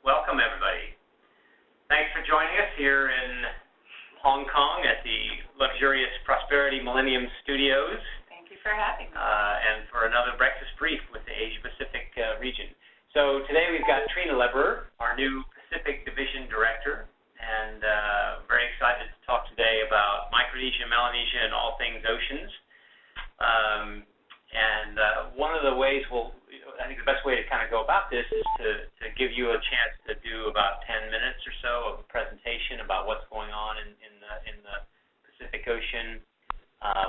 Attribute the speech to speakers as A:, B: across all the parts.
A: welcome everybody. Thanks for joining us here in Hong Kong at the luxurious Prosperity Millennium Studios.
B: Thank you for having me.
A: And for another breakfast brief with the Asia Pacific region. So today we've got Trina Leberer, our new Pacific Division Director, and very excited to talk today about Micronesia, Melanesia, and all things oceans. One of the ways I think the best way to kind of go about this is to give you a chance to do about 10 minutes or so of a presentation about what's going on in the Pacific Ocean,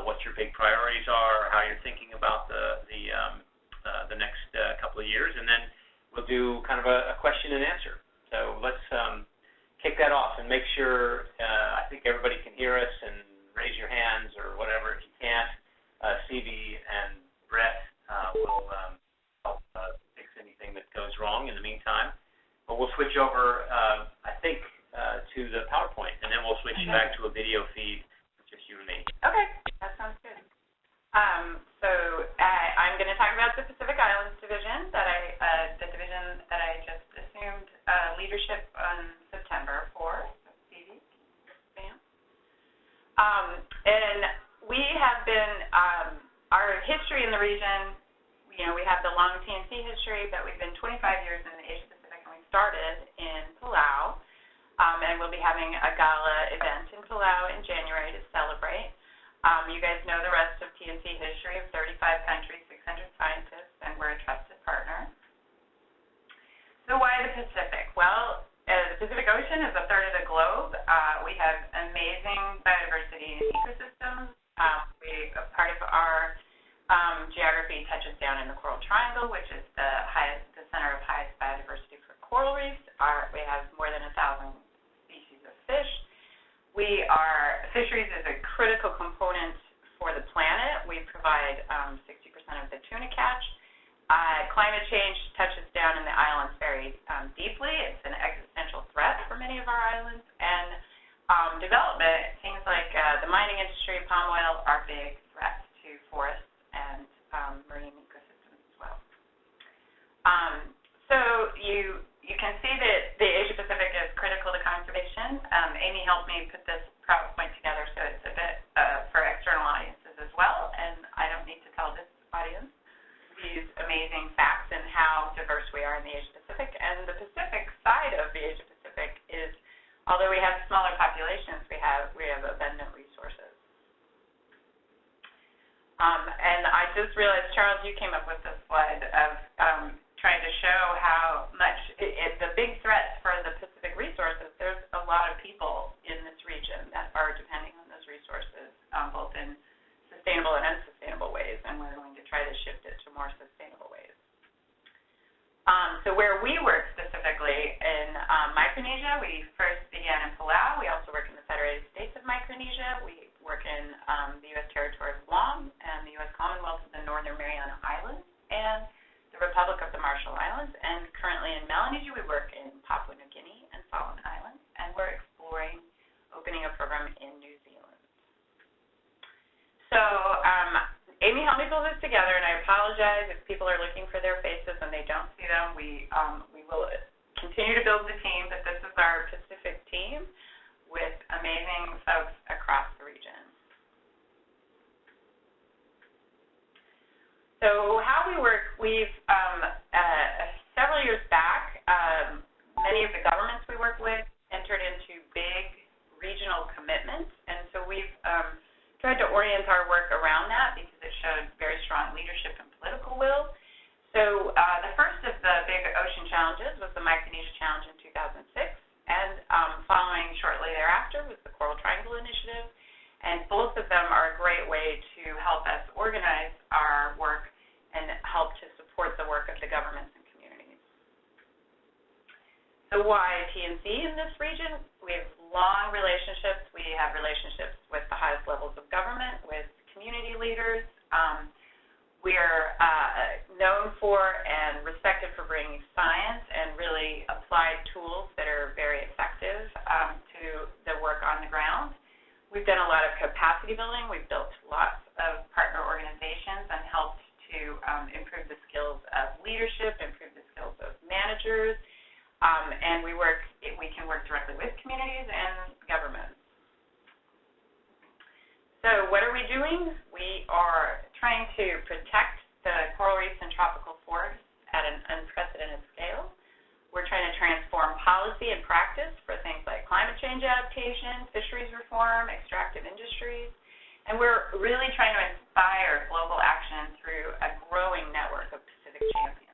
A: what your big priorities are, how you're thinking about the next couple of years, and then we'll do kind of a question and answer. So let's kick that off and make sure I think everybody can hear us, and raise your hands or whatever if you can't. Stevie and Brett will help fix anything that goes wrong in the meantime. But we'll switch over, I think, to the PowerPoint, and then we'll switch back to a video feed with just you and me.
B: Okay, that sounds good. So I'm going to talk about the Pacific Islands Division, the division that I just assumed leadership on September 4th. Stevie, bam. And we have been, our history in the region, we have the long TNC history, but we've been 25 years in the Asia Pacific, and we started in Palau, and we'll be having a gala event in Palau in January to celebrate. You guys know the rest of TNC history of 35 countries, 600 scientists, and we're a trusted partner. So why the Pacific? Well, the Pacific Ocean is a third of the globe. We have amazing biodiversity and ecosystems. Part of our geography touches down in the Coral Triangle, which is the center of highest biodiversity for coral reefs. We have more than 1,000 species of fish. Fisheries is a critical component for the planet. We provide 60% of the tuna catch. Climate change touches down in the islands very deeply. It's an existential threat for many of our islands. And development, things like the mining industry, palm oil, are big threats to forests and marine ecosystems as well. So you can see that the Asia Pacific is critical to conservation. Amy helped me put this PowerPoint together, so it's a bit for external audiences as well, and I don't need to tell this audience these amazing facts and how diverse we are in the Asia Pacific. And the Pacific side of the Asia Pacific is, although we have smaller populations, we have abundant resources. And I just realized, Charles, you came up with this slide of trying to show how much the big threats for the Pacific resources. There's a lot of people in this region that are depending on those resources, both in sustainable and unsustainable ways, and we're going to try to shift it to more sustainable ways. So where we work specifically in Micronesia, we first began in Palau. We also work in the Federated States of Micronesia. We work in the U.S. territory of Guam and the U.S. Commonwealth of the Northern Mariana Islands and the Republic of the Marshall Islands. And currently in Melanesia, we work in Papua New Guinea and Solomon Islands, and we're exploring opening a program in New Zealand. So Amy helped me pull this together, and I apologize if people are looking for their faces and they don't see them. We will continue to build the team, but this is our Pacific team with amazing folks across the region. So how we work, we've several years back, many of the governments we work with entered into big regional commitments, and so we've tried to orient our work around that because it showed very strong leadership and political will. So the first of the big ocean challenges was the Micronesia Challenge in 2006, and following shortly thereafter was the Coral Triangle Initiative, and both of them are a great way to help us organize our work and help to support the work of the governments and communities. So why TNC in this region? We have long relationships. We have relationships with the highest levels of government, with community leaders. We're known for and respected for bringing science and really applied tools that are very effective to the work on the ground. We've done a lot of capacity building. We've built lots of partner organizations and helped to improve the skills of leadership, improve the skills of managers, and doing. We are trying to protect the coral reefs and tropical forests at an unprecedented scale. We're trying to transform policy and practice for things like climate change adaptation, fisheries reform, extractive industries, and we're really trying to inspire global action through a growing network of Pacific champions.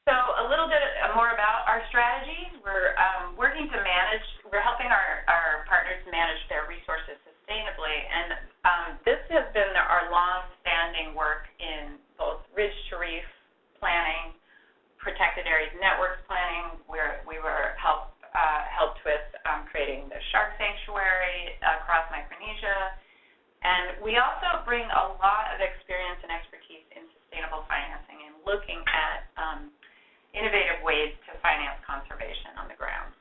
B: So a little bit more about our strategy. We're helping our partners manage their resources sustainably, and this has been our long-standing work in both ridge to reef planning, protected areas networks planning, where we were helped with creating the shark sanctuary across Micronesia, and we also bring a lot of experience and expertise in sustainable financing and looking at innovative ways to finance conservation on the ground.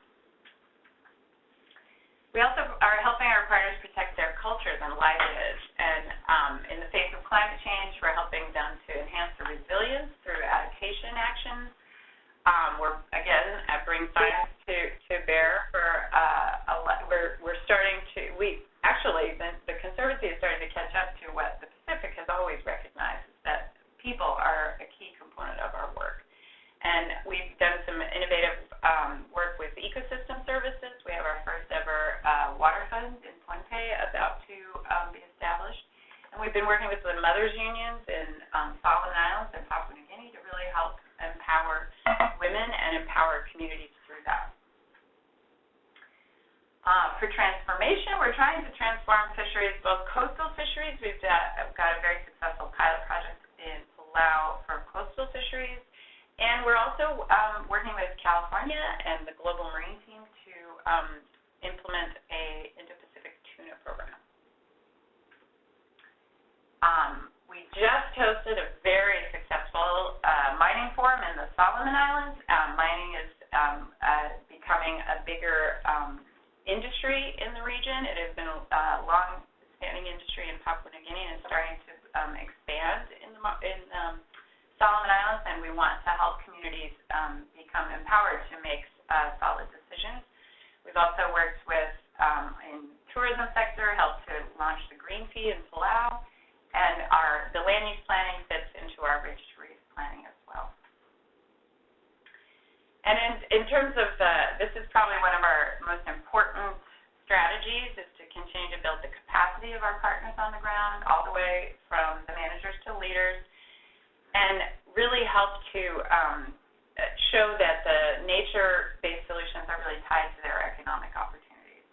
B: We also are helping our partners protect their cultures and livelihoods, and in the face of climate change, we're helping them to enhance their resilience through adaptation actions. We're, again, bring science to bear for we're starting to, the Conservancy is starting to catch up to what the Pacific has always recognized, is that people are a key component of our work. And we've done some innovative work with ecosystem services. We have our first ever water fund in Puente about to be established. And we've been working with the mothers' unions in Solomon Islands and Papua New Guinea to really help empower women and empower communities through that. For transformation, we're trying to transform fisheries, both coastal fisheries. We've got a very successful pilot project in Palau for coastal fisheries. And we're also working with California and the Global Marine Team to implement a Indo-Pacific tuna program. We just hosted a very successful mining forum in the Solomon Islands. Mining is becoming a bigger industry in the region. It has been a long-standing industry in Papua New Guinea and is starting to expand in Solomon Islands, and we want to help communities become empowered to make solid decisions. We've also worked with, in tourism sector, helped to launch the Green Fee in Palau, and the land use planning fits into our ridge to reef planning as well. And in terms of this is probably one of our most important strategies, is to continue to build the capacity of our partners on the ground, all the way from the managers to leaders, and really help to show that the nature-based solutions are really tied to their economic opportunities.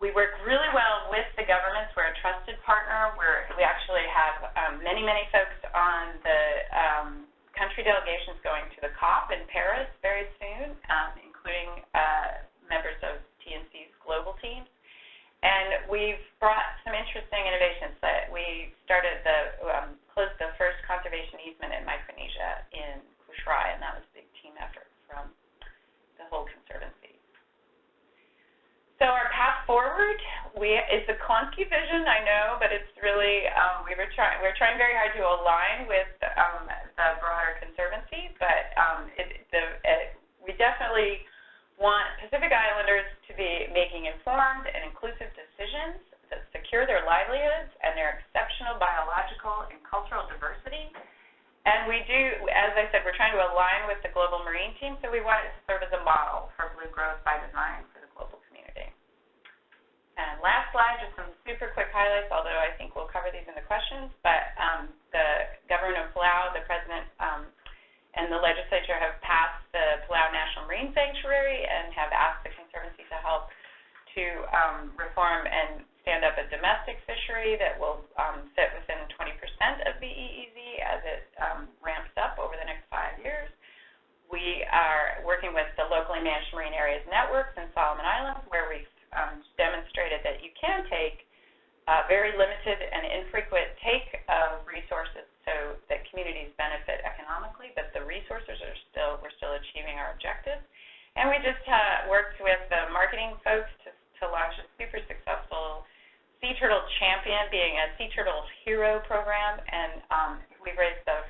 B: We work really well with the governments. We're a trusted partner. We actually have many folks on the country delegations going to the COP in Paris very soon, including members of TNC's global teams. And we've brought some interesting innovations. That we started closed the first conservation easement in Micronesia in Kusrai, and that was a big team effort from the whole Conservancy. So our path forward, it's a clunky vision, I know, but it's really we're trying very hard to align with the broader Conservancy, but we definitely want Pacific Islanders to be making informed and inclusive decisions that secure their livelihoods and their exceptional biological and cultural diversity. And we do, as I said, we're trying to align with the Global Marine Team, so we want it to serve as a model for blue growth by design for the global community. And last slide, just some super quick highlights, although I think we'll cover these in the questions, but the government of Palau, the president, and the legislature have passed the Palau National Marine Sanctuary and have asked the Conservancy to help to reform and stand up a domestic fishery that will fit within 20% of the EEZ as it ramps up over the next 5 years. We are working with the locally managed marine areas networks in Solomon Islands, where we've demonstrated that you can take very limited and infrequent take of resources so that communities benefit economically, but the resources are we're still achieving our objectives. And we just worked with the marketing folks to launch a super successful Sea Turtle Champion, being a Sea Turtle Hero program, and we've raised the